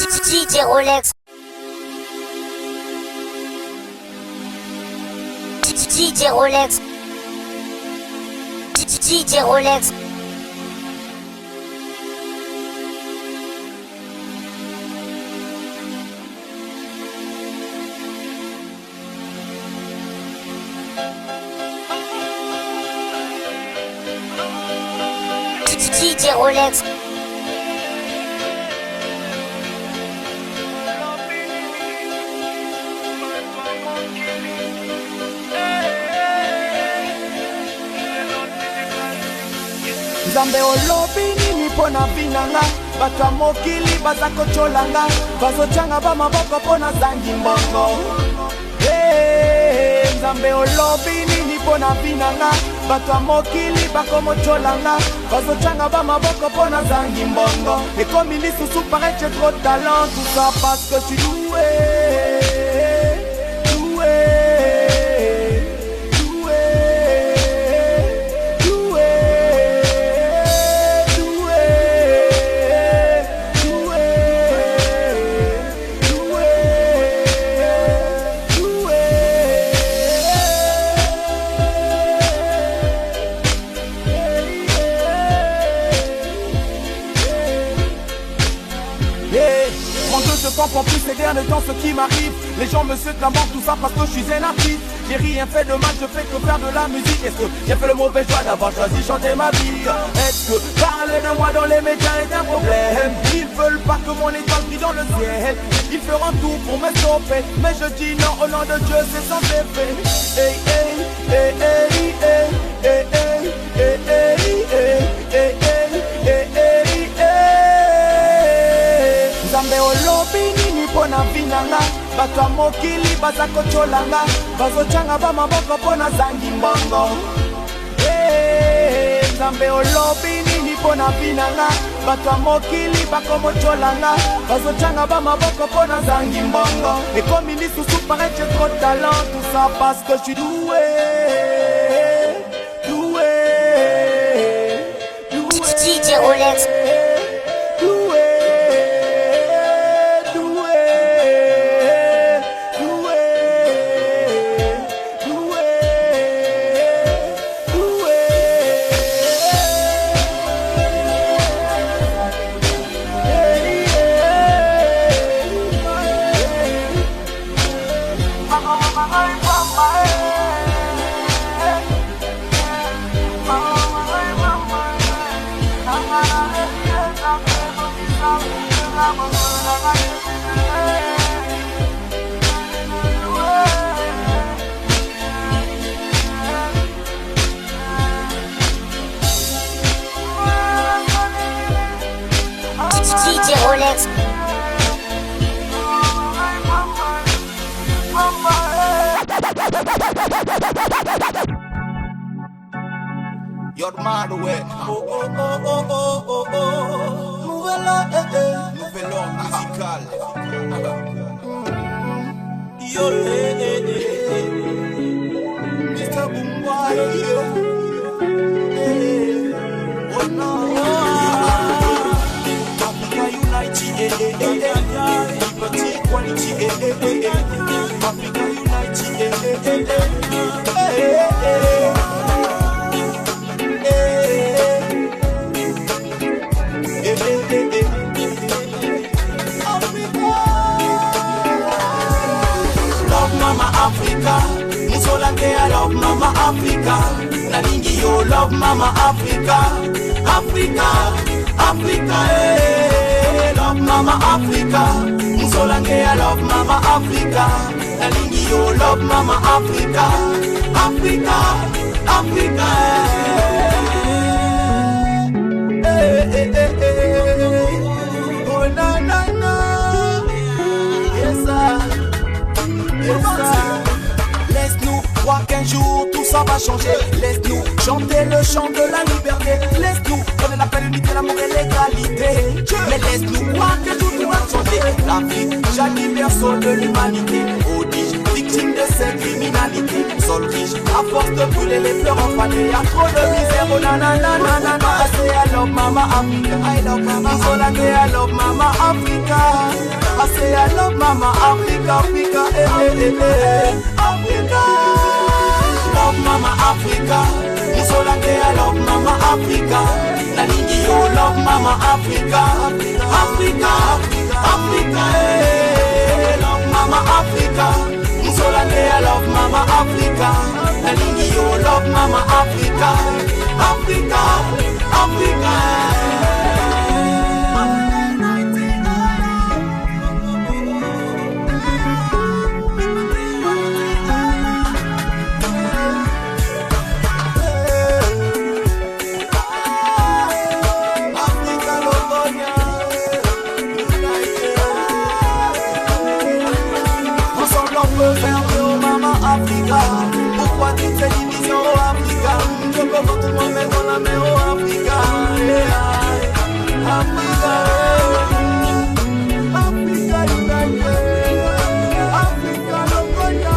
DJ Rolex. DJ Rolex. DJ Rolex. DJ Rolex. Zambe olobi nini pona vinanga Bata mokili baza kocholanga Bazo changa ba maboko pona zangi mbongo Zambe olobi nini pona vinanga Bata mokili bako mocholanga Bazo changa ba maboko pona zangi mbongo Et comme il est sous paraît j'ai trop de talent Tout ça parce que je suis doué Je comprends plus ces derniers temps ce qui m'arrive. Les gens me souhaitent la mort, tout ça parce que je suis un artiste. J'ai rien fait de mal, je fais que faire de la musique. Est-ce que j'ai fait le mauvais choix d'avoir choisi chanter ma vie? Est-ce que parler de moi dans les médias est un problème? Ils veulent pas que mon étoile brille dans le ciel. Ils feront tout pour me stopper, mais je dis non au nom de Dieu, c'est sans effet. Hey, hey, hey, hey, hey, hey, hey, hey, hey, hey, hey, hey, hey, hey. Zambe olobi nini pona vinanga Bato mokili baza kocholanga Bazo changa ba maboko pona zangi mbongo Zambe olobi nini pona vinanga Bato mokili bako mocholanga Bazo changa ba maboko pona zangi mbongo Et comme il est sous paraît j'ai trop de talent Tout ça parce que je suis doué DJ Rolex. DJ Rolex. You're mad ouais. Oh oh oh oh oh oh oh. Nouvel ordre musical. Yo Mr. Boomboy. Oh no. Africa Unite. Liberty, equality. Africa Unite. Love Mama Africa, Musolange I love Mama Africa, Nalingi yo love Mama Africa, Africa, Africa, love Mama Africa, Musolange I love Mama Africa, Nalingi yo love Mama Africa, Africa, Africa, oh na na na, yes sir. Laisse-nous croire qu'un jour tout ça va changer. Laisse-nous chanter le chant de la liberté. Laisse-nous donner la paix, l'unité, l'amour et l'égalité. Mais laisse-nous croire qu'un jour tout va changer. L'Afrique, chaque berceau de l'humanité. Odige, victime de c'est criminalité. Sol riche, à force de brûler les fleurs enfanées. Y'a trop de misère, oh nanana, nanana. I say I love Mama Africa, I love Mama Africa, I love Mama Africa. I say I love Mama Africa, Africa, Africa. Love Mama Africa, I love Mama Africa. Nalingi yo love Mama Africa, Africa, Africa, love Mama Africa. I love Mama Africa. Nalingi yo love Mama Africa, Africa, Africa. Pourquoi toutes ces divisions au Africa? Je peux voir tout le monde mettre dans la main au Africa. Africa, Africa united. Africa Loconia.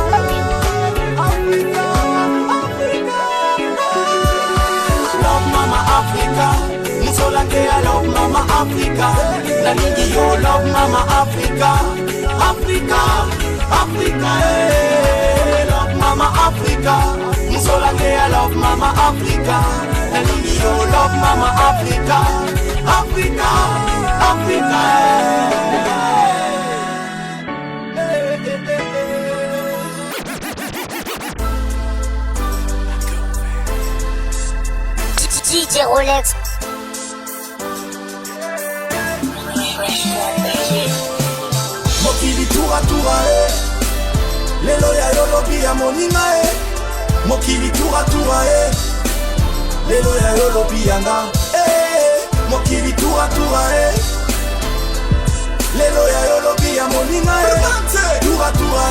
Africa, Africa. Love Mama Africa. Musolake I love Mama Africa. Nalingi yo love Mama Africa. Africa, Africa, love Mama Africa. Musolake I love Mama Africa. Nalingi yo love Mama Africa. Africa, Africa. DJ Rolex. Mokili toura toura lelo ya yolobi ya moninga Mokili toura toura lelo ya yolobi yanga Mokili toura toura lelo ya yolobi ya moninga toura toura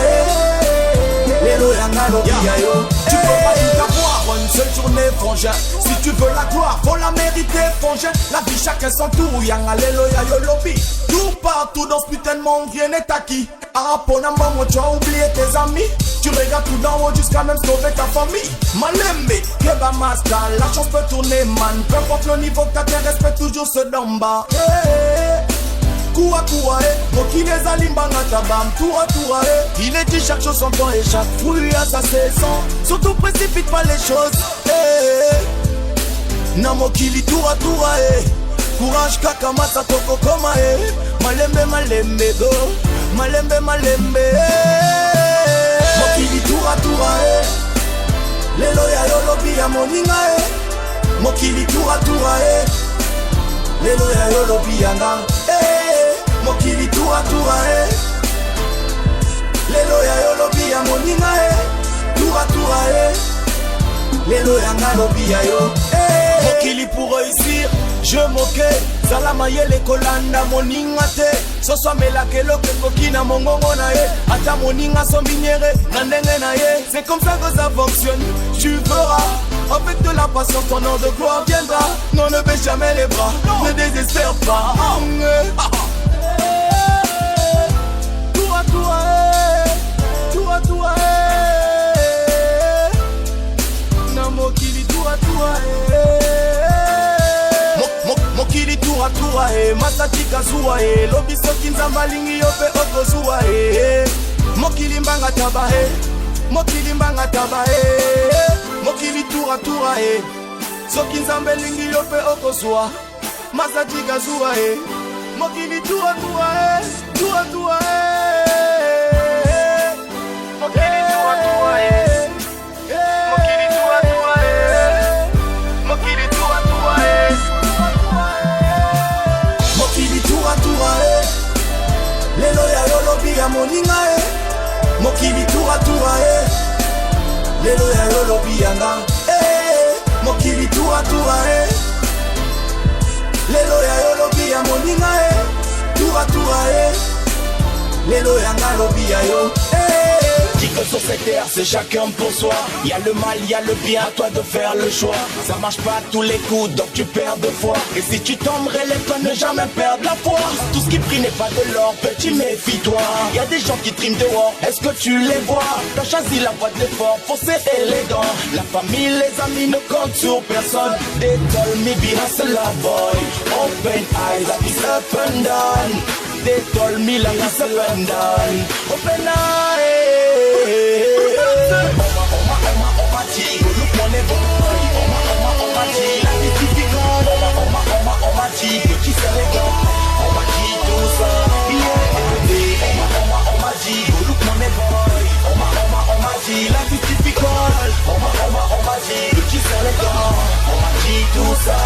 lelo yanga lobi ya yo. Tu peux pas tout avoir une seule journée, frangin. Si tu veux la gloire, faut la mériter, frangin. La vie chacun son tour, yanga lelo ya yolobi. Tout partout dans ce putain de monde, rien n'est acquis. Araponamba, moi tu as oublié tes amis. Tu regardes tout d'en haut jusqu'à même sauver ta famille. Malembe, Keba Master, la chance peut tourner, man. Peu importe le niveau que t'as, t'es respecte toujours ceux d'en bas. Koua koua Mokile zalimbanga tabam toura toura Il est dit chaque chose son temps et chaque fruit à sa saison. Surtout précipite pas les choses Na mokili toura toura Courage kakamata toko koma Malembe malembe go Malembe malembe Mokili toura toura Lelo ya yolobi ya moninga Mokili toura toura Lelo ya yolobi yanga Mokili toura toura Lelo ya yolobi ya moninga Toura toura Lelo yanga lobi ya yo Mokili pour réussir je moquais Salama yele kolanda moninga te Soso melake loke kokina mongongo na ye Ata moninga son biniere nandenge na ye C'est comme ça que ça fonctionne Tu verras Avec de la patience ton nom de gloire viendra Non ne baisse jamais les bras Ne désespère pas Toura toura Toura toura Na mokili toura toura Mokili toura toura Masati kazuwa Lobi soki nzamba lingi yo pe okozua Mokili mbanga taba Mokili mbanga taba Mokili toura toura Soki nzamba lingi yo pe okozua Masati kazuwa Mokili toura toura Toura toura Mokili toura toura Mokili toura toura Mokili toura toura Mokili toura toura Lelo ya yolobi ya moninga Mokili toura toura Lelo ya yolobi yanga Mokili toura toura Lelo ya yolobi ya moninga Toura toura Lelo yanga lobi ya yo dit que sur cette terre c'est chacun pour soi. Y a le mal, y a le bien, à toi de faire le choix. Ça marche pas à tous les coups, donc tu perds de foi. Et si tu tombes, relève-toi, ne jamais perdre la foi. Tout ce qui brille n'est pas de l'or, petit méfie-toi. Y a des gens qui triment dehors, est-ce que tu les vois? T'as choisi la voie de l'effort, faut serrer les dents. La famille, les amis ne comptent sur personne. They told me be hustle a boy. Open eyes, la vie up and down. They told me la vie up and down. Open eyes. On m'a dit, look mon boy. On m'a dit, la vie difficile. On m'a dit, petit Sénégal. On m'a dit tout ça. On m'a dit, look mon boy. On m'a dit, la vie difficile. On m'a dit, petit Sénégal. On m'a dit tout ça.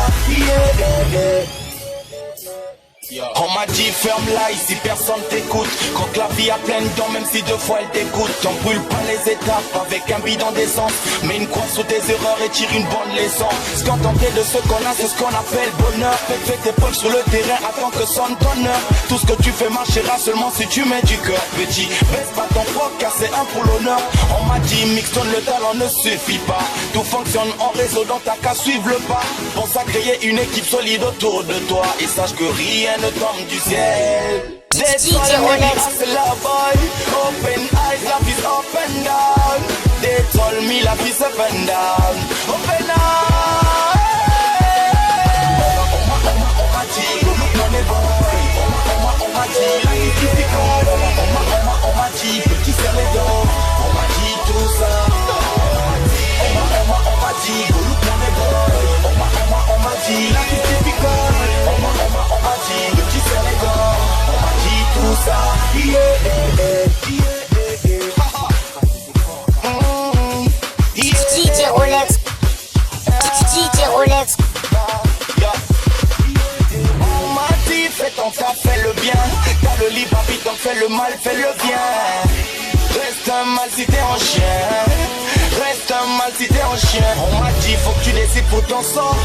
On m'a dit ferme là ici personne t'écoute. Quand la vie a plein de dents, même si deux fois elle t'écoute. T'en brûles pas les étapes avec un bidon d'essence. Mets une croix sous tes erreurs et tire une bonne leçon. Ce qu'on tentait de ce qu'on a, c'est ce qu'on appelle bonheur. Fais tes poches sur le terrain, attends que sonne ton heure. Tout ce que tu fais marchera seulement si tu mets du cœur. Petit, baisse pas ton poids car c'est un pour l'honneur. On m'a dit mixtonne, le talent ne suffit pas. Tout fonctionne en réseau, donc t'as qu'à suivre le pas. Pense à créer une équipe solide autour de toi. Et sache que rien ne tombe du ciel. DJ Rolex. Open eyes, la vie up and down. They told me la vie up and down. Open eyes. On m'a dit, look mon boy. On m'a dit, la vie difficile. On m'a dit, petit Sénégal. On m'a dit tout ça. On m'a dit, look mon boy. On m'a dit, la vie difficile. On m'a dit, le petit Sénégal. On m'a dit tout ça. DJ Rolex. DJ Rolex. On m'a dit fais ton taf, fais le bien. T'as le libre arbitre donc fais le mal, fais le bien. Reste un mal si t'es un chien. Reste un mal si t'es un chien. On m'a dit faut que tu décides pour ton sort.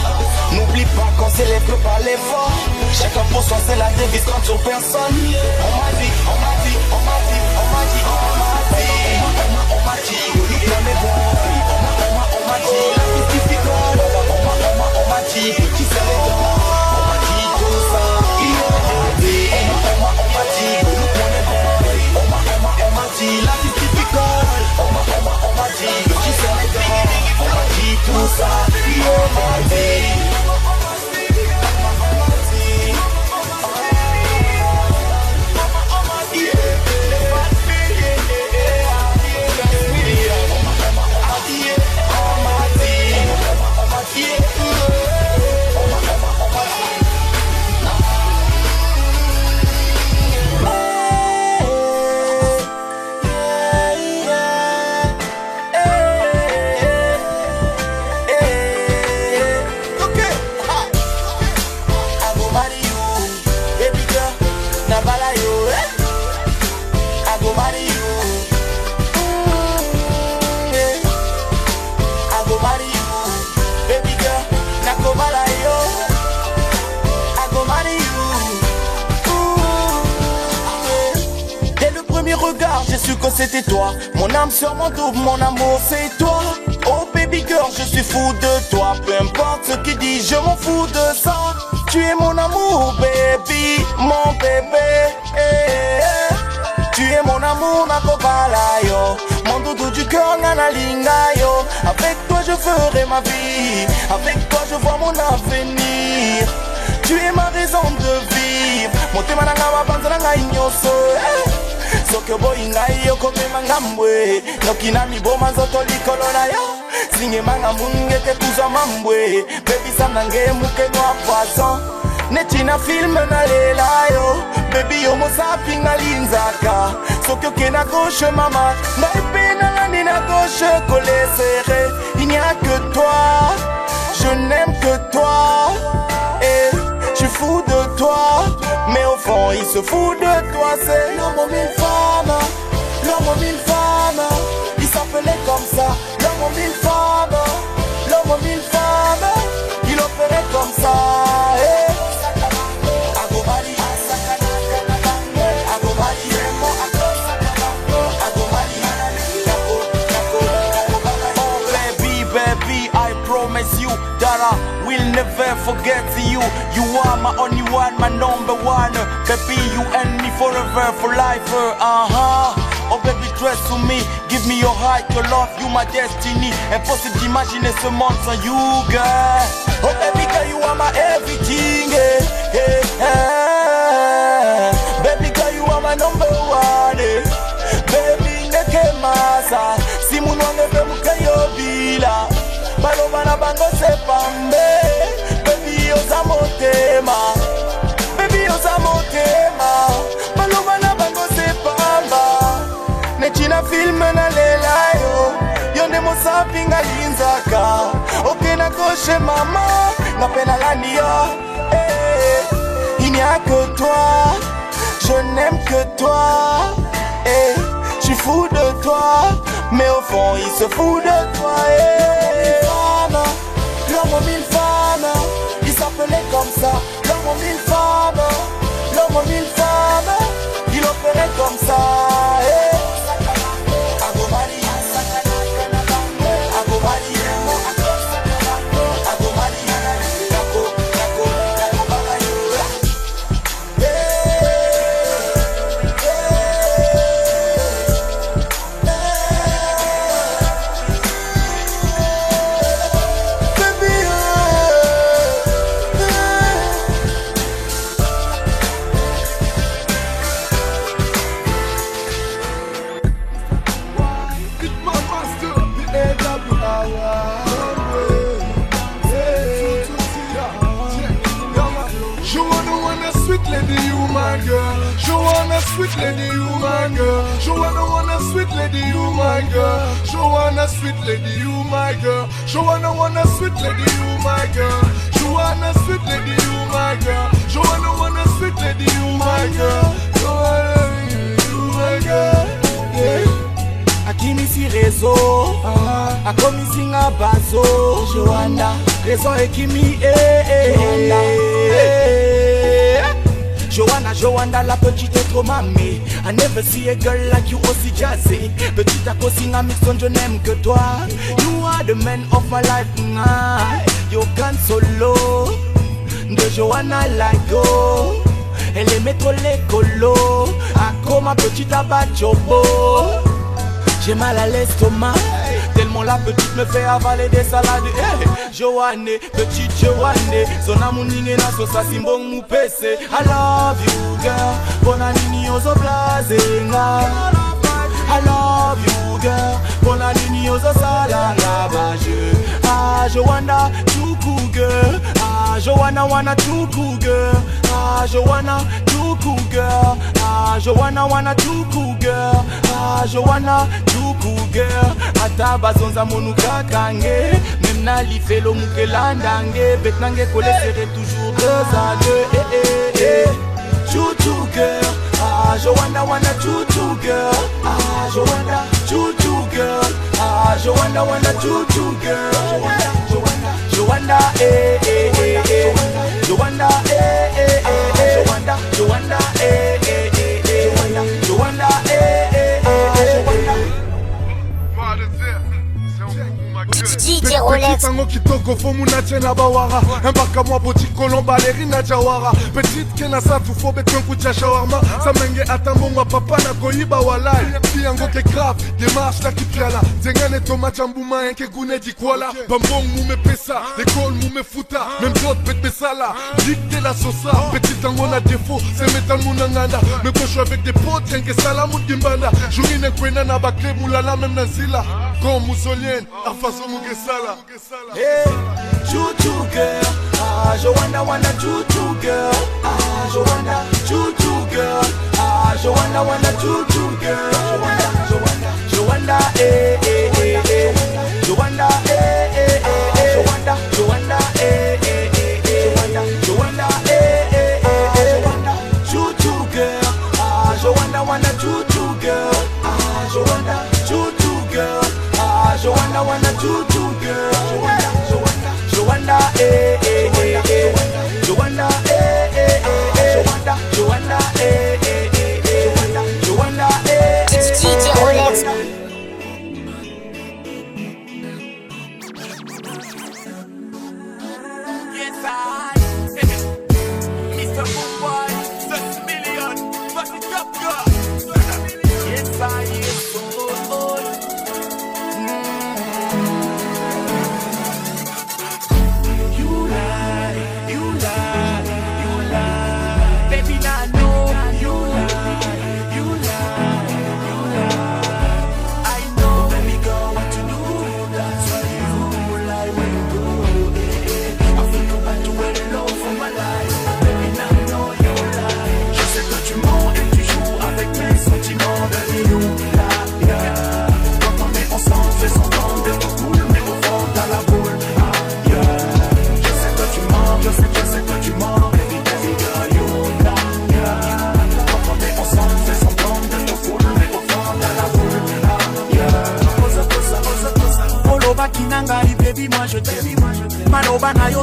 N'oublie pas qu'on s'élève que par l'effort. Chacun pour soi c'est la devise, compte sur personne. On m'a dit, on m'a dit, on m'a dit, on m'a dit, on m'a dit. On m'a dit, look mon boy. On m'a dit, la vie difficile. On m'a dit, petit Sénégal. On m'a dit tout ça. On m'a dit, look mon boy. On m'a dit, la vie difficile. On m'a dit, petit Sénégal. On m'a dit tout ça. J'ai su que c'était toi. Mon âme sur mon double, mon amour c'est toi. Oh baby girl, je suis fou de toi. Peu importe ce qu'ils disent, je m'en fous de ça. Tu es mon amour baby, mon bébé. Tu es mon amour, ma kobala yo. Mon doudou du cœur, nanalinga yo. Avec toi je ferai ma vie. Avec toi je vois mon avenir. Tu es ma raison de vivre. Mon temananga wabanzanga inyoso. Soke boy ngai yo kome mangambwe. Nokina mi boma zoto likolo na yo. Singe manga munge te kuza mambwe. Baby sanange muke no poisson. Netina film na lela yo. Baby yo mo sapi na linzaka. Soke oke na gauche mama. Ngai pe na landi na gauche collé serré. Il n'y a que toi. Je n'aime que toi. Et je suis fou de toi. Mais au fond il se fout de toi. C'est l'homme aux mille femmes. L'homme aux mille femmes. Il s'appelait comme ça. L'homme aux mille femmes. L'homme aux mille femmes. Il opérait comme ça. Agobali. Agobali. Agobali. never forget you. You are my only one, my number one. Baby, you and me forever, for life. Oh baby, dress to me, give me your heart, your love, you my destiny. Impossible d'imaginer ce monde sans you, girl. Oh baby girl, you are my everything, Baby girl, you are my number one, Baby, neke masa, si munwange be mukayo bila. Baloba na bango sepambe, baby oza motema, baby oza motema. Baloba na bango sepamba, nechina film na lela yo, yonde mosapinga linzaka. Ok na gauche mama, na pena lani yo, il n'y a que toi, je n'aime que toi, je suis fou de toi, mais au fond il se fout de toi, L'homme aux mille femmes, il s'appelait comme ça. L'homme aux mille femmes, l'homme aux mille femmes, il opérait comme ça. Sweet lady, you my girl. Joanna, sweet lady, you my girl. Joanna, sweet lady, you my girl. Joanna, sweet lady, you my girl. Joanna, sweet lady, you my girl. Joanna, sweet lady, you my girl. Joanna, you my girl. Yeah. Akimi si réseau, akomi si nga bazo. Joanna, réseau ekimi, Joanna, la petite est trop mamée. I never see a girl like you aussi jazzy. Petite à singa mixon, je n'aime que toi. You are the man of my life, you can solo. De Joanna like go. Elle aimait trop les colos. Ako ma petite abachobo. J'ai mal à l'estomac, tellement la petite me fait avaler des salades. Joanne, petite Joanne, son amour n'ingé na so sa simbong mou pese. I love you girl, bona nini ozo blazenga. I love you girl, bona nini ozo salanga baje. Joanna, too cool girl. Joanna wanna too cool girl. Joanna, too cool girl. Joanna wanna too cool girl. Joanna, too cool girl. Ata bazonza monuka kange. Même na li felo muke landange. Bet nange kole serre toujours deux à deux. Choo-choo girl. Joanna wanna choo-choo girl. Joanna, choo-choo girl. Joanna wanna choo-choo girl. Joanna, Joanna, Joanna, Joanna, Joanna, DJ Rolex. Tango kitoko fomu na tena bawara. Mbaka mwa boti kolon balerina jawara. Petite kena sa tu fo beton kucha shawarma. Samenge atambo mwa papa na koyiba walai. Tiango ke grave, démarche la kipiala. Zengane toma chambuma enke gune dikwala. Bambong mume pesa, l'école mume futa. Même d'autres pète besala. Dicte la sosa. Petite tango na défaut, c'est metal munanganda. Me coche avec des potes, rien que salamou dimbanda. Jourine kwena na bakle moulala même na zila. Comme Mussolien, à façon Mugesala. Hey, choo-choo girl. Joanna wanna choo-choo girl. Joanna, choo-choo girl. Joanna wanna choo-choo girl. Joanna, Joanna, Joanna, Joanna, Joanna, Joanna, Joanna, choo-choo girl. Joanna wanna choo-choo girl. Joanna, choo-choo girl. Joanna wanna choo-choo girl. Joanna, Joanna, Joanna, Joanna, Joanna, DJ Rolex. Yes,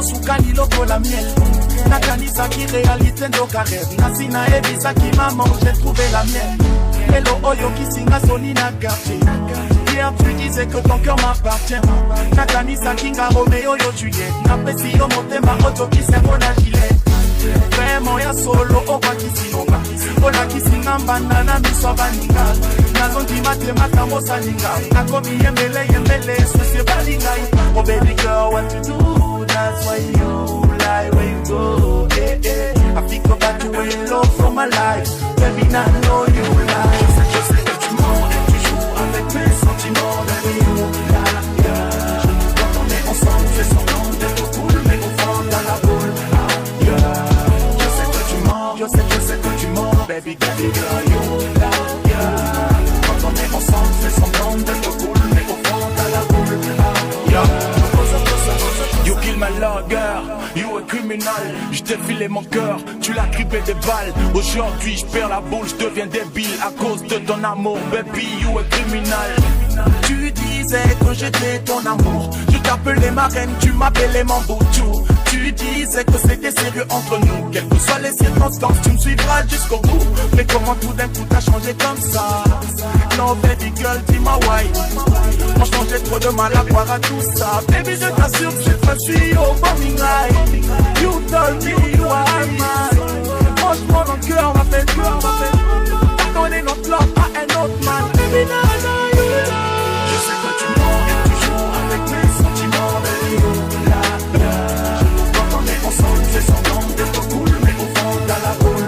sukali lokola miel. Nakanisaki réalité ndoka rêve. Nasina ebisaki maman, j'ai trouvé la mienne. Hello oyo kisinga soni na quartier. Hier tu disais que ton cœur m'appartient. Nakanisa kinga Romeo yo Juliette. Napesi yo motema oto kisengo na gilet. Vraiment ya solo oba kisinga. Ola kisinga mbanda miso baninga. Nazondi matemata mosaninga. Nakomi yembele swese balinga. Oh baby girl what you do, that's why you lie where you go. Eh eh, I think about you in love for my life. Baby now I know you lie. Je sais que tu mens et tu joues avec mes sentiments. Baby you lie, yeah. Quand on est ensemble, fais semblant d'être cool, mais au fond dans la boule. Je sais que tu mens, je sais que tu mens. Baby girl you lie, yeah. Quand on est ensemble, fais semblant d'être cool, mais au fond dans la boule. You kill my logger, you a criminal. J't'ai filé mon cœur, tu l'as criblé des balles. Aujourd'hui j'perds la boule, j'deviens débile à cause de ton amour. Baby, you a criminal. Tu disais que j'étais ton amour. Je t'appelais ma reine, tu m'appelais mon boutou. Tu disais que c'était sérieux entre nous. Quelles que soient les circonstances, tu me suivras jusqu'au bout. Mais comment tout d'un coup t'as changé comme ça? Non baby girl, dis-moi why. Franchement j'ai trop de mal à croire à tout ça. Baby je t'assure que cette fois-ci au morning light. You told me you are mine. Franchement mon cœur m'appelle. T'as donné notre love à un autre man. Baby now I know you lie. Je sais que tu mens et tu joues avec mes sentiments. Baby you lie, yeah. Quand on est ensemble fais semblant d'être cool, mais au fond dans la boule.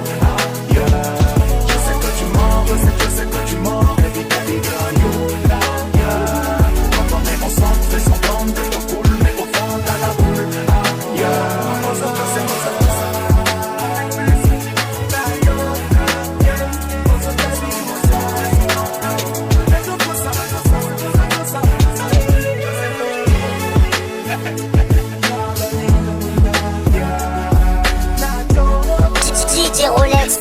Je sais que tu mens, je sais que tu mens. Baby girl you lie, yeah. Quand on est ensemble fais semblant d'être cool, mais au fond dans la boule. DJ Rolex.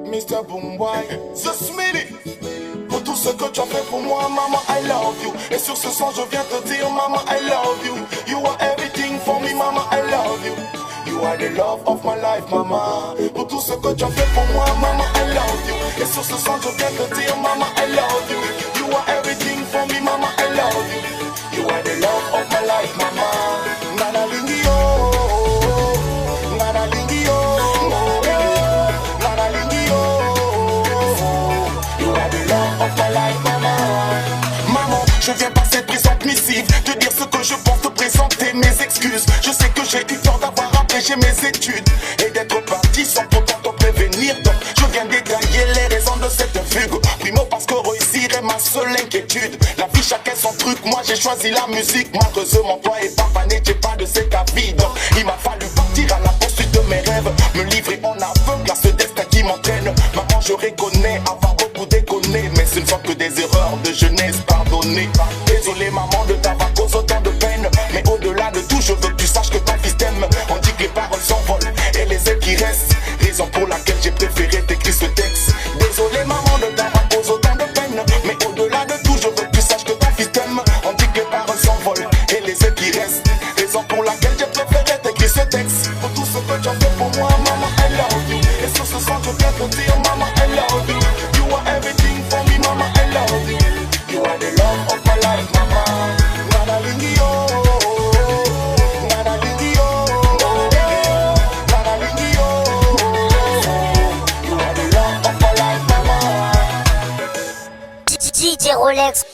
Mr. Boomboy, The Smitty. Pour tout ce que tu as fait pour moi, maman, I love you. Et sur ce son, je viens te dire, maman, I love you. You are everything for me, maman, I love you. You are the love of my life, maman. Pour tout ce que tu as fait pour moi, maman, I love you. Et sur ce son, je viens te dire, maman, I love you. You are everything for me, maman, I love you. You are the love of my life, maman. Nana Lingio, Nana Lingio, Nana Lingio. You are the love of my life, maman. Maman, je viens par cette présente missive te dire ce que je pense, te présenter mes excuses. Je sais que j'ai eu tort d'avoir abrégé mes études et d'être parti sans pourtant te prévenir. Donc je viens détailler les raisons de cette fugue. Primo parce que réussir est ma seule inquiétude. La vie chacun son truc, moi j'ai choisi la musique. Malheureusement toi et papa n'étiez pas de cet avis. Donc il m'a fallu partir à la poursuite de mes rêves. Me livrer en aveugle à ce destin qui m'entraîne. Maman je reconnais avoir beaucoup déconné, mais ce ne sont que des erreurs de jeunesse, pardonnez. Désolé maman de t'avoir causé autant de peine. Mais au-delà de tout je veux que tu saches que ton fils t'aime. On dit que les paroles s'envolent et les ailes qui restent. Raison pour laquelle j'ai préféré t'écrire ce texte. Désolé maman de t'avoir causé autant de peine. Mais au-delà de tout je veux que tu saches que ton fils t'aime. On dit que les paroles s'envolent et les ailes qui restent. Raison pour laquelle j'ai préféré t'écrire ce texte. Pour tout ce que tu as fait pour moi maman I love you. Et sur ce son je viens te dire maman I love you. You are everything for me maman I love you. You are the love of my life maman. Nana Lingio, Nana Lingio, Nana Lingio. You are the love of my life maman. DJ Rolex.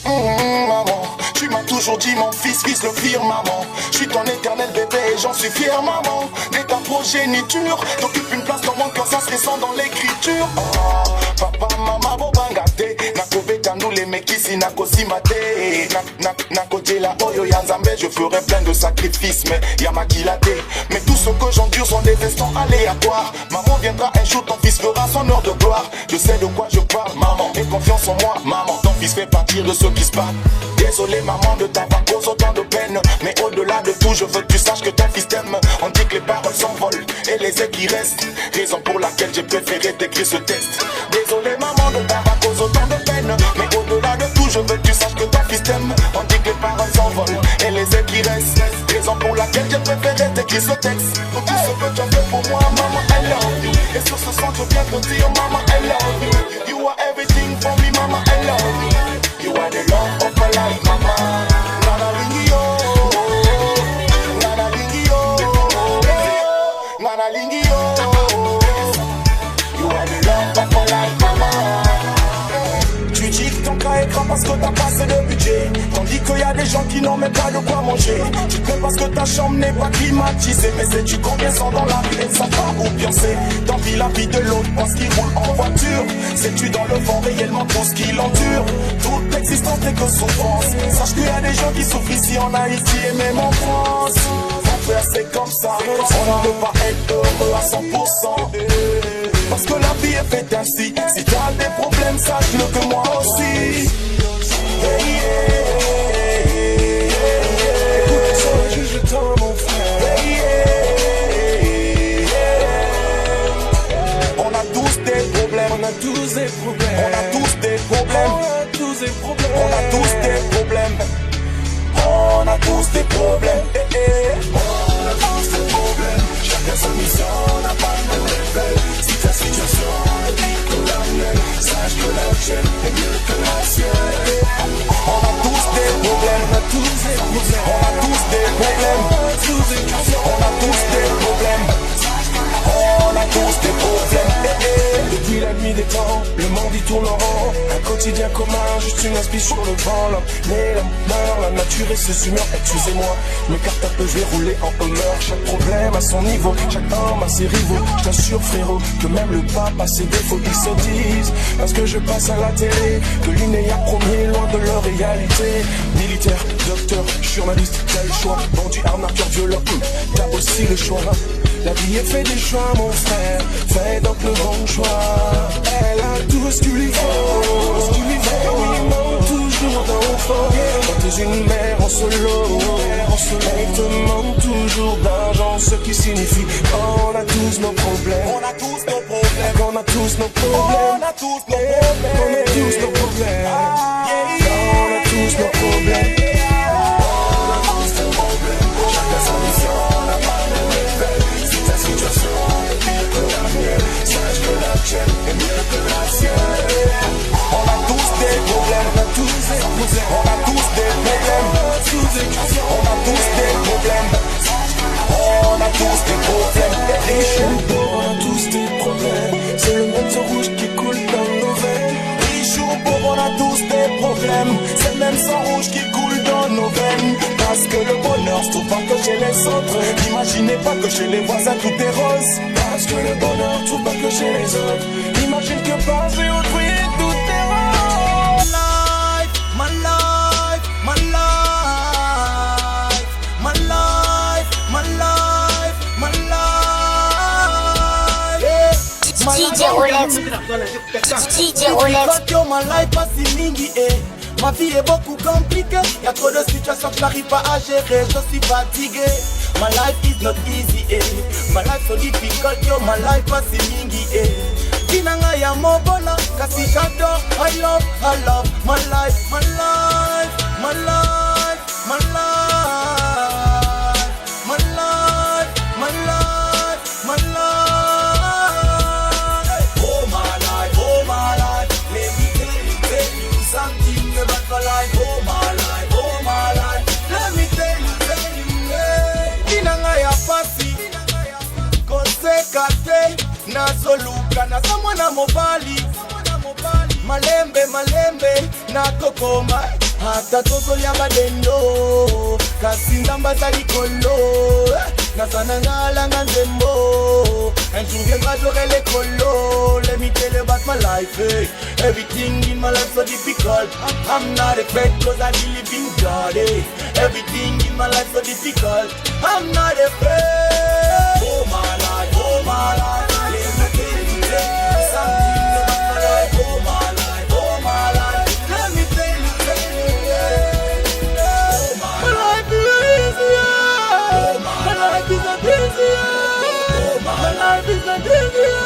Maman, tu m'as toujours dit mon fils vise le pire maman. Je suis ton éternel bébé et j'en suis fier maman. Dès ta progéniture, t'occupes une place dans mon cœur sans se laissant dans l'écriture. Oh, papa, maman, bobangate, nakobeta Tandule mekisi na kosimate na kotela oyo ya Nzambe. Je ferai plein de sacrifices mais y'a ma kilate. Mais tout ce que j'endure sont des instants aléatoires. Maman viendra un jour, ton fils fera son heure de gloire. Je sais de quoi je parle, maman, aie confiance en moi, maman. Ton fils fait partir de ceux qui se battent. Désolé maman de t'avoir causé autant de peine, mais au-delà de tout je veux que tu saches que ton fils t'aime. On dit que les paroles s'envolent et les ailes qui restent, raison pour laquelle j'ai préféré t'écrire ce texte. Désolé maman de t'avoir causé autant de peine, mais au-delà de tout je veux que tu saches que ton fils t'aime. On dit que les paroles s'envolent et les ailes qui restent, raison pour laquelle j'ai préféré t'écrire ce texte. Pour tout ce que tu as fait pour moi, maman, I love you. Et sur ce son je viens te dire, maman, I love you. You are everything for me, maman, I love you. You are the love of my life, mama. Nana Lingio, Nana Lingio, Nana Lingio. You are the love of my life, mama. Tu dis que ton cas est grand parce que t'as pas assez de budget, tandis qu'il y a des gens qui n'ont même pas de quoi manger. Tu te plains parce que ta chambre n'est pas climatisée, mais sais-tu combien sont dans la rue et ne savent pas où pioncer. T'envies la vie de l'autre parce qu'il roule en voiture. Sais-tu dans le vent réellement tout ce qu'il endure. Toute l'existence n'est que souffrance. Sache qu'il y a des gens qui souffrent ici en Haïti et même en France. Mon frère c'est comme ça, on ne peut pas être heureux à 100%. Parce que la vie est faite ainsi. Si t'as des problèmes, sache-le que moi aussi. Yeah, yeah, yeah, yeah. Écoute ça, je t'aime mon frère. Yeah, yeah. On a tous des problèmes. On a tous des problèmes. On a tous des problèmes. On a tous des problèmes. On a tous des problèmes. On a tous des problèmes. On a tous des problèmes. Chacun sa mission, on n'a pas le même level. Si ta situation est pire que la mienne, sache que la tienne est mieux que la sienne. On a tous des problèmes. On a tous des problèmes. On a tous des problèmes. On a tous des problèmes. On a tous des problèmes. Depuis la nuit des temps, le monde y tourne en rond. Un quotidien commun, juste une inspi sur le vent. L'homme naît, l'homme meurt, la nature et ses humeurs. Excusez-moi, mes cartes un peu, je vais rouler en humeur. Chaque problème a son niveau, chaque homme a ses rivaux. Je t'assure frérot, que même le pape a ses défauts. Ils se disent, parce que je passe à la télé, que l'INEA premier loin de leur réalité. Militaire, docteur, journaliste, t'as le choix. Bandit, arnaqueur, violeur, t'as aussi le choix. La vie est fait des choix mon frère, fais donc le bon choix. Elle a tout ce qu'il lui faut, oui, manque toujours d'enfants. Quand t'es une mère en solo, elle te manque toujours d'argent. Ce qui signifie on a tous nos problèmes. On a tous nos problèmes. On a tous nos problèmes. On a tous nos problèmes. On a tous nos problèmes. On a tous nos problèmes. On a tous nos problèmes. Chacun sa mission, on n'a pas le même level. Situation est pire que la mienne, sache que la tienne est mieux que la sienne. On a tous des problèmes, on a tous des problèmes, on a tous des problèmes, on a tous des problèmes, on a tous des problèmes. Riches ou pauvres, on a tous des problèmes, c'est le même sang rouge qui coule dans nos veines. Riches ou pauvres, on a tous des problèmes, c'est le même sang rouge qui coule dans nos veines. Parce que le bonheur se trouve pas que chez les autres. N'imaginez pas que chez les voisins tout est rose. Parce que le bonheur se trouve pas que chez les autres. Imagine que par chez autrui tout est rose. My life, my life, my life, my life, my life, my life. DJ Rolex. DJ Rolex. My life pas si mingi, ma vie est beaucoup compliquée. Y'a trop de situations que j'arrive pas à gérer. Je suis fatigué. My life is not easy, My life so difficult, yo. My life pas si mingi, Kinanga ya mobola, kasi j'adore. I love my life, my life, my life, my life, my life, my life, my life. Oh my life, let me tell you something about my life. Oh my life, let me tell you, Kinanga ya pasi, konsekate, na soluka, na samwana mobali. Malembe, na kokoma, hata toto ya badendo, kasi ndamba za likolo. Nasanangala nganzembo. Un jour viendra j'aurai les colos. Let me tell you about my life, hey. Everything in my life so difficult. I'm not afraid cause I believe in God, hey. Everything in my life so difficult. I'm not afraid. Oh my life, oh my life. Let me tell you something about my life. Oh my life, oh my life. Let me tell you, oh my life is easier. Oh my life is not easier. Oh my life is not easier.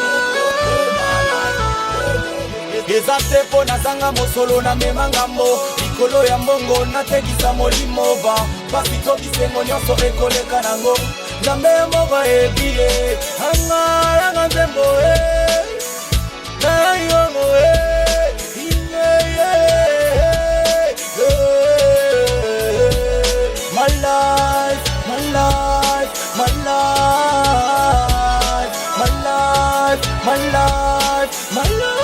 Ezatepo nazanga mosolo na memangambo ikolo ya mbongo natekisa molimova pasito bisengo nyonso ekoleka nango nzambe moko ebile angala nzembo na yongo my life, my life, my life, my life, my life, my life.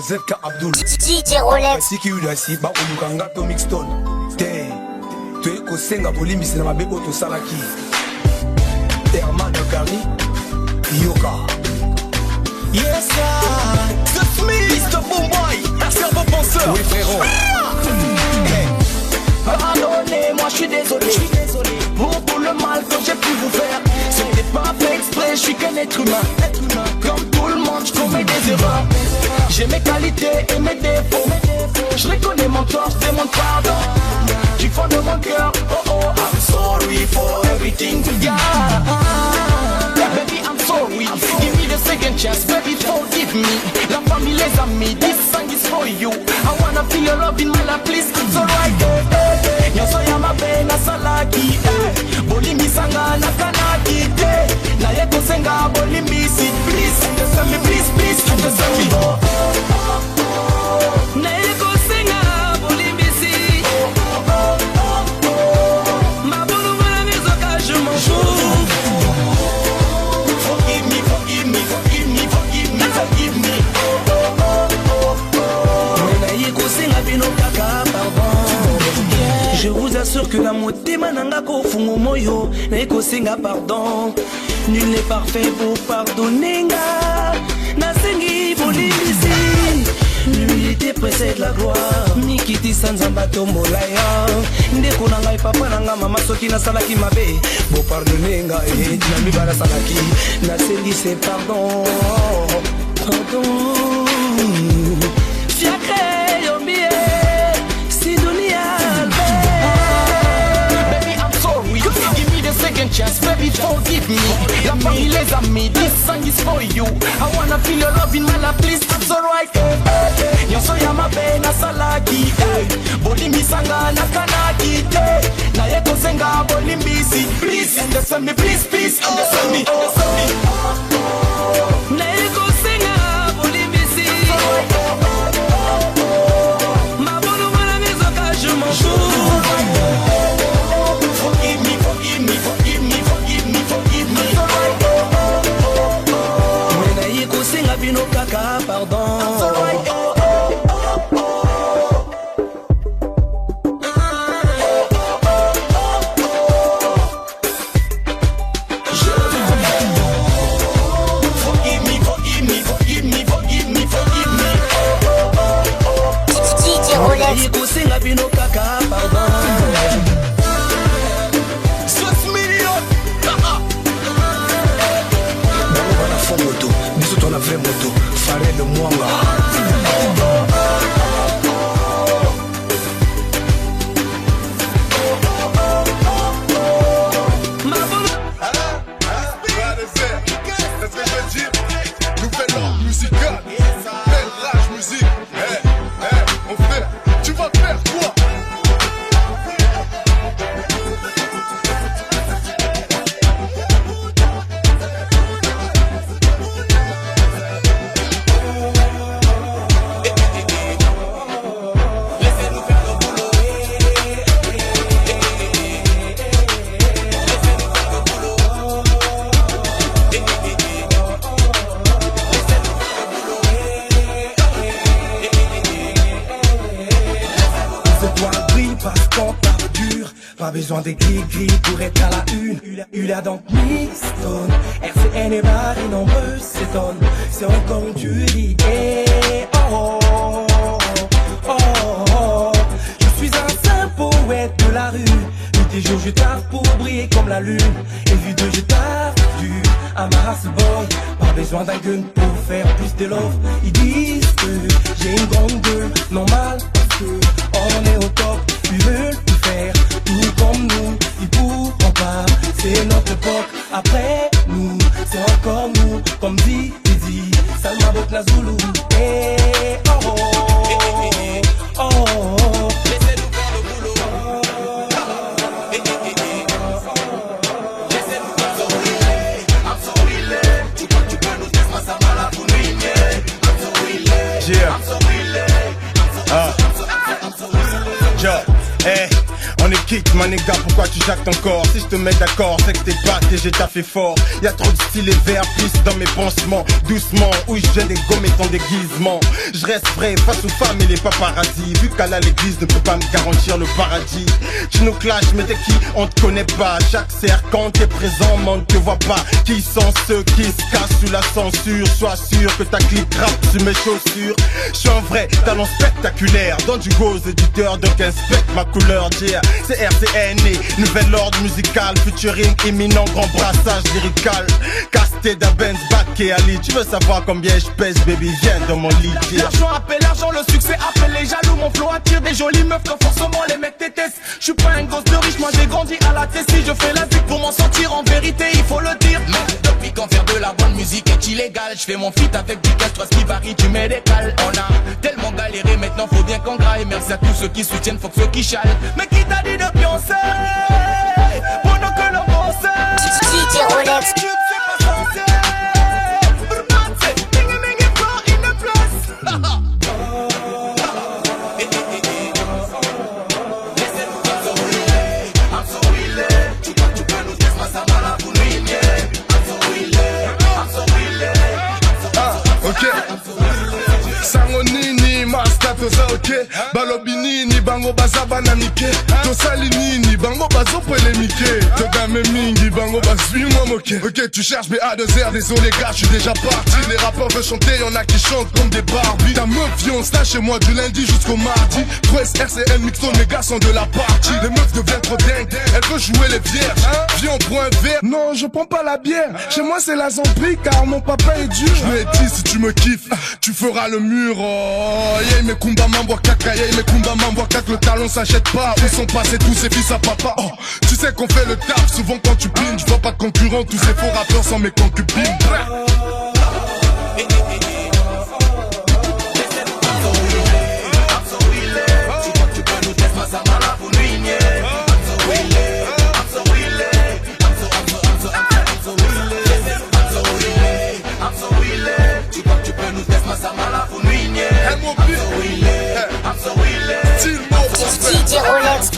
ZK Abdul DJ Rolex siki udasi ba olukanga to mixton te to ekosenga bolimbisi na mabe oto salaki Herman Kari Yoka. Yes sir, c'est Mr. Boomboy, cerveau penseur. Oui frérot. Pardonnez-moi, je suis désolé pour tout le mal que j'ai pu vous faire. C'était pas fait exprès, je suis qu'un être humain. Comme tout le monde, je commets des erreurs. J'ai mes qualités et mes défauts. Je reconnais mon tort, je demande pardon du fond de mon cœur. Oh oh, I'm sorry for everything, yeah. Baby, I'm sorry. Give me the second chance, baby, forgive me. La famille, les amis, this song is for you. I wanna feel your love in my life, please. It's alright, Nyoso ya mabe na salaki, Bolimi sanga na kanaki, Na yeko senga bolimi si, please. Understand me, please, please. Understand me. Na yeko senga bolimi si. Ma bolu mwana mizoka, je m'en fous. Forgive me, forgive me, forgive me, forgive me, forgive me. Na yeko senga bino kaka, pardon. Je vous assure que la motema nanga ko fungo moyo na eko singa pardon. Nul n'est parfait pour pardonner nga. Na sengi bolimbisi. L'humilité précède la gloire. Mikiti sanzamba tombolaya. Ndeko nanga papa nanga mama soki na salaki mabe. Bo pardonner nga et na mi bala salaki. Na sengi c'est pardon. Pardon. Fiacre yombie. Second chance, baby, forgive me. La famille, les amis, this song is for you. I wanna feel your love in my life, please, it's alright. Nyoso ya mabe na salaki, Bolimi sanga na kanaki, Na yeko senga bolimi si, please, understand me, please, please, understand me, understand me. Na yeko senga bolimi si. Ma bolu mwana mizoka, je m'en fous. Forgive me, forgive me, forgive me, forgive me, forgive me. Mena yeko senga bino kaka, pardon. tout passe quand tape dur. Pas besoin des gris-gris pour être à la une. Ula donc Mixton, RCN et Marie nombreux s'étonnent. C'est encore une tuerie. Eh, oh, oh, oh, oh, oh. Je suis un simple poète de la rue. Nuit et jour je taffe pour briller comme la lune. Et vu de je taffe dur. I'm a hustle boy, pas besoin d'un gun pour faire plus de love. Ils disent que j'ai une grande gueule, normal parce que on est au top. Ils veulent tout faire, tout comme nous. Ils pourront pas, c'est notre époque. Après nous, c'est encore nous. Comme dit, Salma Bokna Zulu. Eh, oh, oh, oh, oh, oh. Laissez-nous faire le boulot. On est quitte, ma nigga, pourquoi tu jactes encore? Si je te mets d'accord, c'est que t'es back et j'ai taffé fort. Y'a trop de style et verre, plus dans mes pansements. Doucement, où je viens des gommes et ton déguisement. Je reste vrai face aux femmes et les paparazzis. Vu qu'Allah l'église ne peut pas me garantir le paradis. Tu nous clashes, mais t'es qui? On te connaît pas. J'accère quand t'es présent, mais on ne te voit pas. Qui sont ceux qui se cachent sous la censure? Sois sûr que ta clique rappe sur mes chaussures. Je suis un vrai talent spectaculaire. Dans du gauze éditeur, donc inspecte ma couleur. C'est RCN et nouvel ordre musical. Featuring éminent, grand brassage lyrical. Casté d'Abenz, Bac et Ali. Tu veux savoir combien je pèse, baby? Viens dans mon lit. L'argent appelle l'argent, le succès appelle les jaloux. Mon flow attire des jolies meufs quand forcément les mecs détestent. Je suis pas un gosse de riche, moi j'ai grandi à la Tessie. Je fais la vie pour m'en sortir, en vérité il faut le dire. Mais depuis quand faire de la bonne musique est illégal, je fais mon feat avec du cash, toi ce qui varie, tu mets des cales. On a tellement galéré, maintenant faut bien qu'on graille. Merci à tous ceux qui soutiennent, faut que ceux qui chialent. Mais qui t'a dit de pioncer pendant que l'on pense? DJ Rolex. Sangonini, Master toza ok. Balobinini, bango bazaba na mike. Tosali nini, bango bazo polémique. Togame mingi, bango bazui moi moqué. Ok, tu cherches BA2R, désolé gars, je suis déjà parti. Les rappeurs veulent chanter, y'en a qui chantent comme des Barbies. Ta meuf vient on stage chez moi du lundi jusqu'au mardi. 13 RCN Mixton, mes gars sont de la partie. Les meufs deviennent trop dingues, elles veulent jouer les vierges. Viens on prend un verre, non je prends pas la bière. Chez moi c'est la zombie car mon papa est dur. Je l'ai dit, si tu me kiffes, tu feras le mur. Oh, yeah, mes kumba mambo kaka, yeah, mes kumba mambo kaka, le talon s'achète pas. Où sont passés tous ces fils à papa? Oh, tu sais qu'on fait le taf, souvent quand tu pines, je vois pas de concurrent, tous ces faux rappeurs sont mes concubines. DJ Rolex.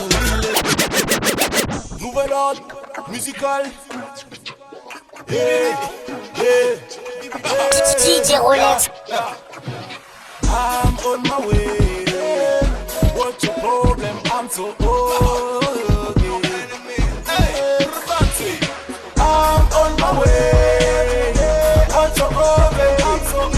Nouvel ordre musical. DJ Rolex. I'm on my way. What's your problem? I'm so old. I'm on my way. What's your problem? I'm so old.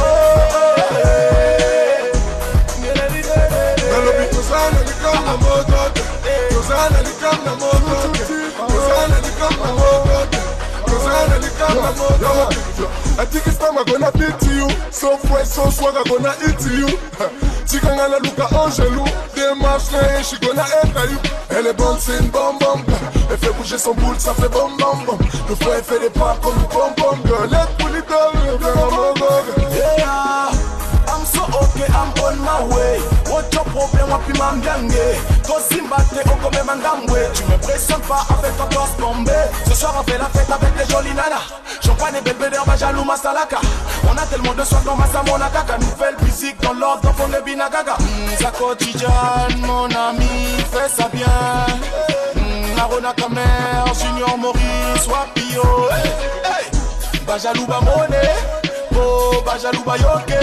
I think it's time I'm gonna beat you. So fresh, so swag, I'm gonna eat you. Tikangana Luka Angelou, démarche et je suis gonna enter you. Elle est bonne, c'est une bombe bombe. Elle fait bouger son boule, ça fait bom bom bom. Le fouet, elle fait des pas comme une bom bom girl. Let's pull it down, viens à mon dog. Yeah, I'm so okay, I'm on my way. What's your problem, wapi mambiange? Kosimbate, oko me mandamwe. Tu me pressionnes pas avec ta torse bombée. Ce soir on fait la fête avec les jolies nanas. Champagne et belvédère, bajalou, masalaka. On a tellement de soins dans Massa Monakaka. Nouvelle musique dans l'ordre, dans fond de Binagaga. Ça quotidienne, mon ami, fais ça bien. Narona Kamer, Junior Maurice, Wapio. Hey, hey. Bajalou, Bamone. Oh, Bajalou, Bayoke.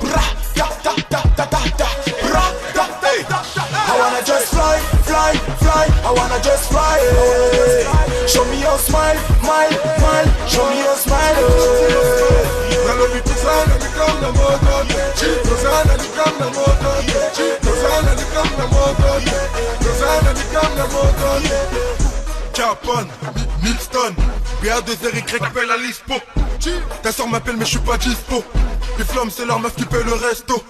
Bra, ta, ta, ta, ta, ta, ta. Bra, ta, ta, ta, ta. I wanna just fly, fly. wanna just fly. Show me your smile, smile, smile. Show me your smile. Nalobi tuzana nikam na moto, tuzana nikam na moto, tuzana nikam na moto, tuzana nikam na moto. Capone, Milston, BA2RY paye la lispo. Ta soeur m'appelle mais je suis pas dispo. Les flammes c'est leur meuf qui paye le resto.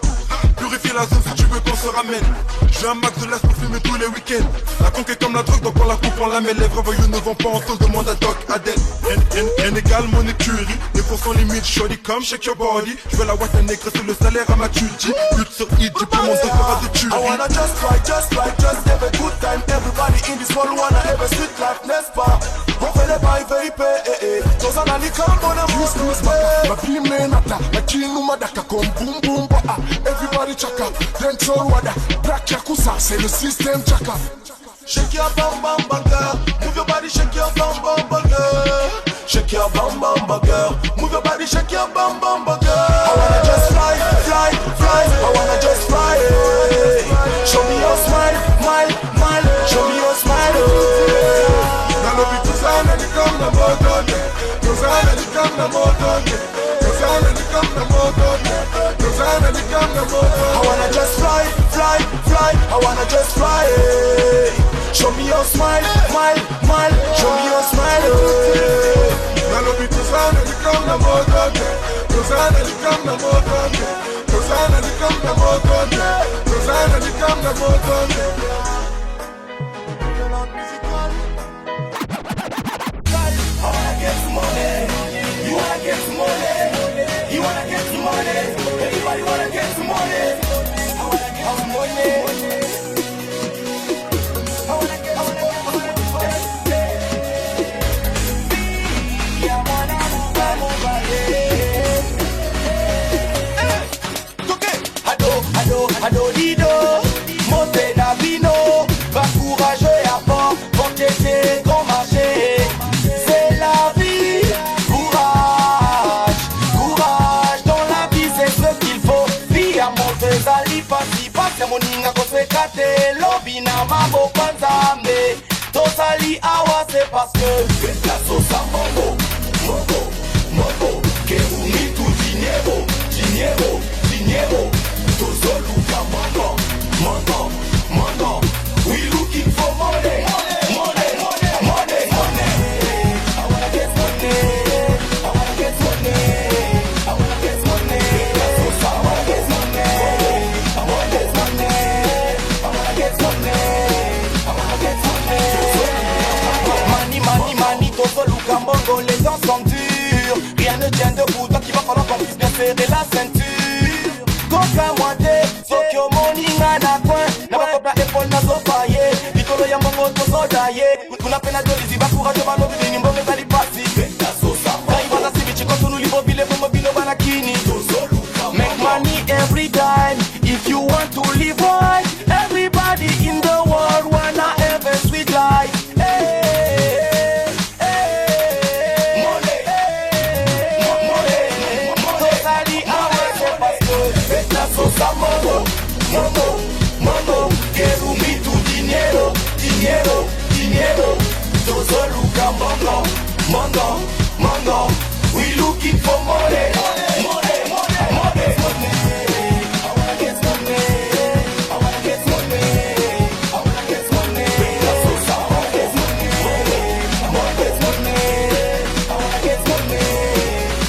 Purifie la zone si tu veux qu'on se ramène. J'ai un max de l'as pour filmer tous les week-ends. La conque est comme la drogue donc on la coupe on la met. Les vrais voyous ne vont pas en son demande à Doc Aden. Rien égale mon écurie. Les cours sont limites shorty come shake your body. Je veux la white and nègre c'est le salaire à ma cutie. Lutte sur hit j'ai plus mon dos fera des tueries. I wanna just fly, just have a good time. Everybody in this world wanna have a sweet life, n'est-ce pas? On fait les bails VIP, dans un alley comme on a ma pime nata, ma kinu madaka comme boom boom ba. Everybody chaka, dance all wada. Black Yakuza, c'est le système chaka. Shake your bam bam bugger, move your body, shake your bam bam bugger. Shake your bam bam bugger, move your body, shake your bam bam bugger. I wanna just fly, fly, fly. I wanna just fly. Show me your smile, smile, smile. Show me your smile. Nalobi tuzana nikam na moto, tuzana nikam na moto, tuzana nikam na moto, tuzana nikam na moto. I wanna just fly, fly, fly. I wanna just fly. Show me your smile, smile, smile. Show me your smile. Nalobi tuzana nikam na moto, tuzana nikam na moto, tuzana nikam na moto, tuzana nikam na moto. I wanna get some money. You wanna get some money. You wanna get some money. Everybody wanna get some money. I wanna get some money. I wanna get some money. Ado Lido, monte Davino, va courageux à fond, pour t'aider grand marché. C'est la vie, courage, courage dans la vie c'est ce qu'il faut. Vie à monter zali pasi pasi moninga kosekate lobi na mambo kwanza me tosali awa c'est parce que la sauce à mambo, mambo, mambo, que unitu dinero, dinero, dinero. Tozoluka mango, mango, mango. We looking for money, money, money, money, money. I wanna get money, I wanna get money, I wanna get money. I wanna get money, I wanna get money, I wanna get money, I wanna get money. Money, money, money, Tozoluka mango, les temps sont durs. Rien ne tient debout, donc il va falloir qu'on puisse bien serrer la ceinture. Koka mwate, sokyo moninga na kwen. Na bakopla épaule na zofaye. Bitolo ya mongo tozodaye. Kunapena joli ziba courage bano bidini mbonge zali pasi. Beta sosa. Kaiba na sibichi kotunu libobile bomobilo banakini. Make money every time if you want to live right. Everybody in the world wanna have a sweet life. Hey, hey, money, money, totally ours, c'est parce que la sauce à mono, mono, mono. Quero tu dinero, dinero, dinero. Tozoluka mono, mono, mono. We looking for money, money, money, money, money. I wanna get money, I wanna get money, I wanna get money. La sauce à mono, I wanna get money, I wanna get money,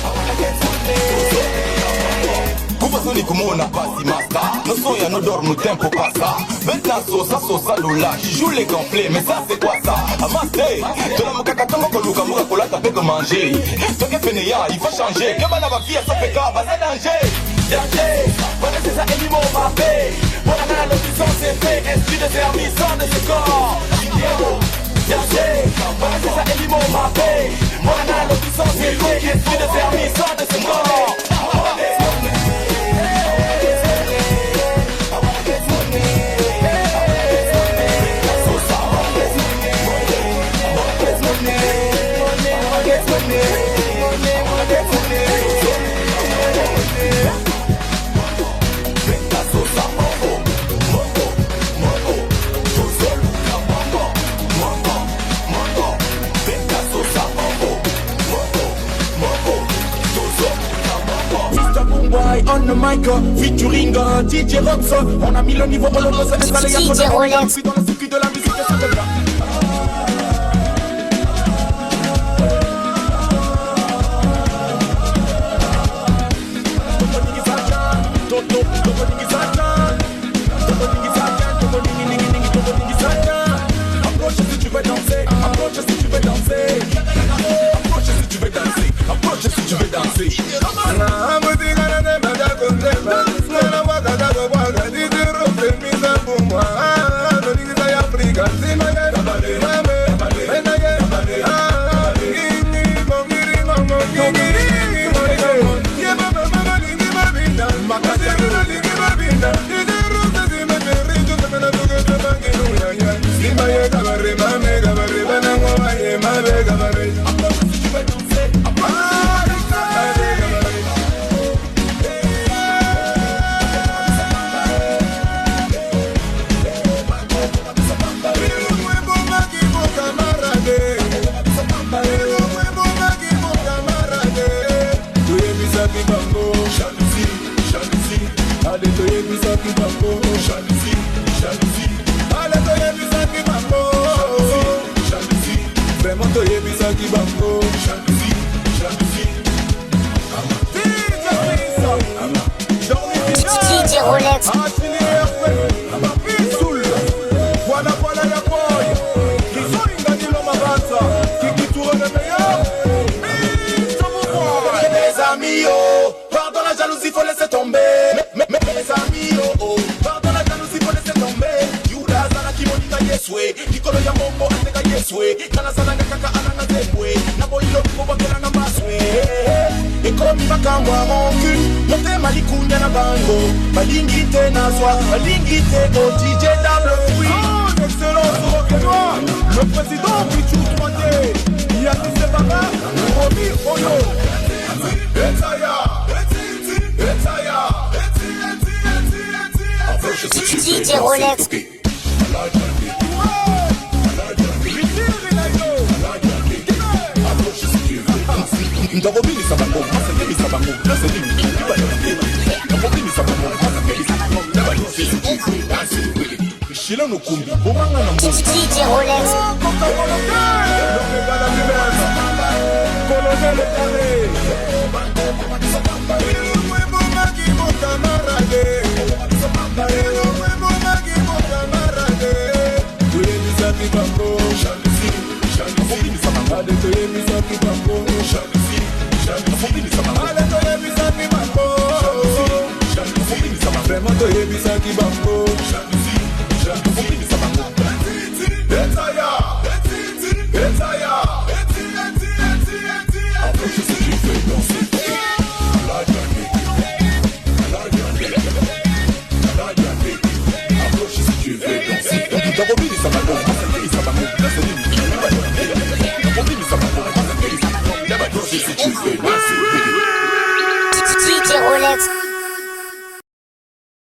I wanna get money. Kubasoni kumona pasi masta. No soya no dorme no tempo passa. Maintenant sosa lula. Qui joue les gonflés mais ça c'est quoi ça? Amaste. Tola mukaka tongo koluka muka kola tape de manger. Toi qui fais néa, il faut changer. Que bana va fia ça fait grave, c'est danger. Danger. Voilà c'est ça Elimo Mbappé. Voilà la location c'est fait. Esprit de vermissant de ce corps. Danger. Voilà c'est ça Elimo Mbappé. Voilà la location c'est fait. Esprit de vermissant de ce corps. on the mic, featuring DJ Rox. On a mis le niveau, on le bosse, les aléas, DJ Rolex. dans le circuit de la musique, ça fait bien. Approche si tu veux danser, approche si tu veux danser, approche si tu veux danser, approche si tu veux danser. DJ Rolex. Voilà ya boy. Ils ont gagné l'homme avanza. Qui tourne le meilleur. Mes amis, oh, pardon la jalousie, faut laisser tomber. Mes amis, oh, pardon la jalousie, faut laisser tomber. Yuda zana kimonita yeswe, Nikolo ya mombo ateka yeswe. Kana sana kaka ananga zemwe, na boy lo ko bakela na maswe. Ekomi bakangwa rancune, monte malikunya na bango. Balingi te na soi, balingi te au DJ dans le fruit. Excellence au Quénois, le président Pichou 3D. Il y a tous ces babas, Romy Oyo. DJ Rolex. DJ Rolex. DJ Rolex.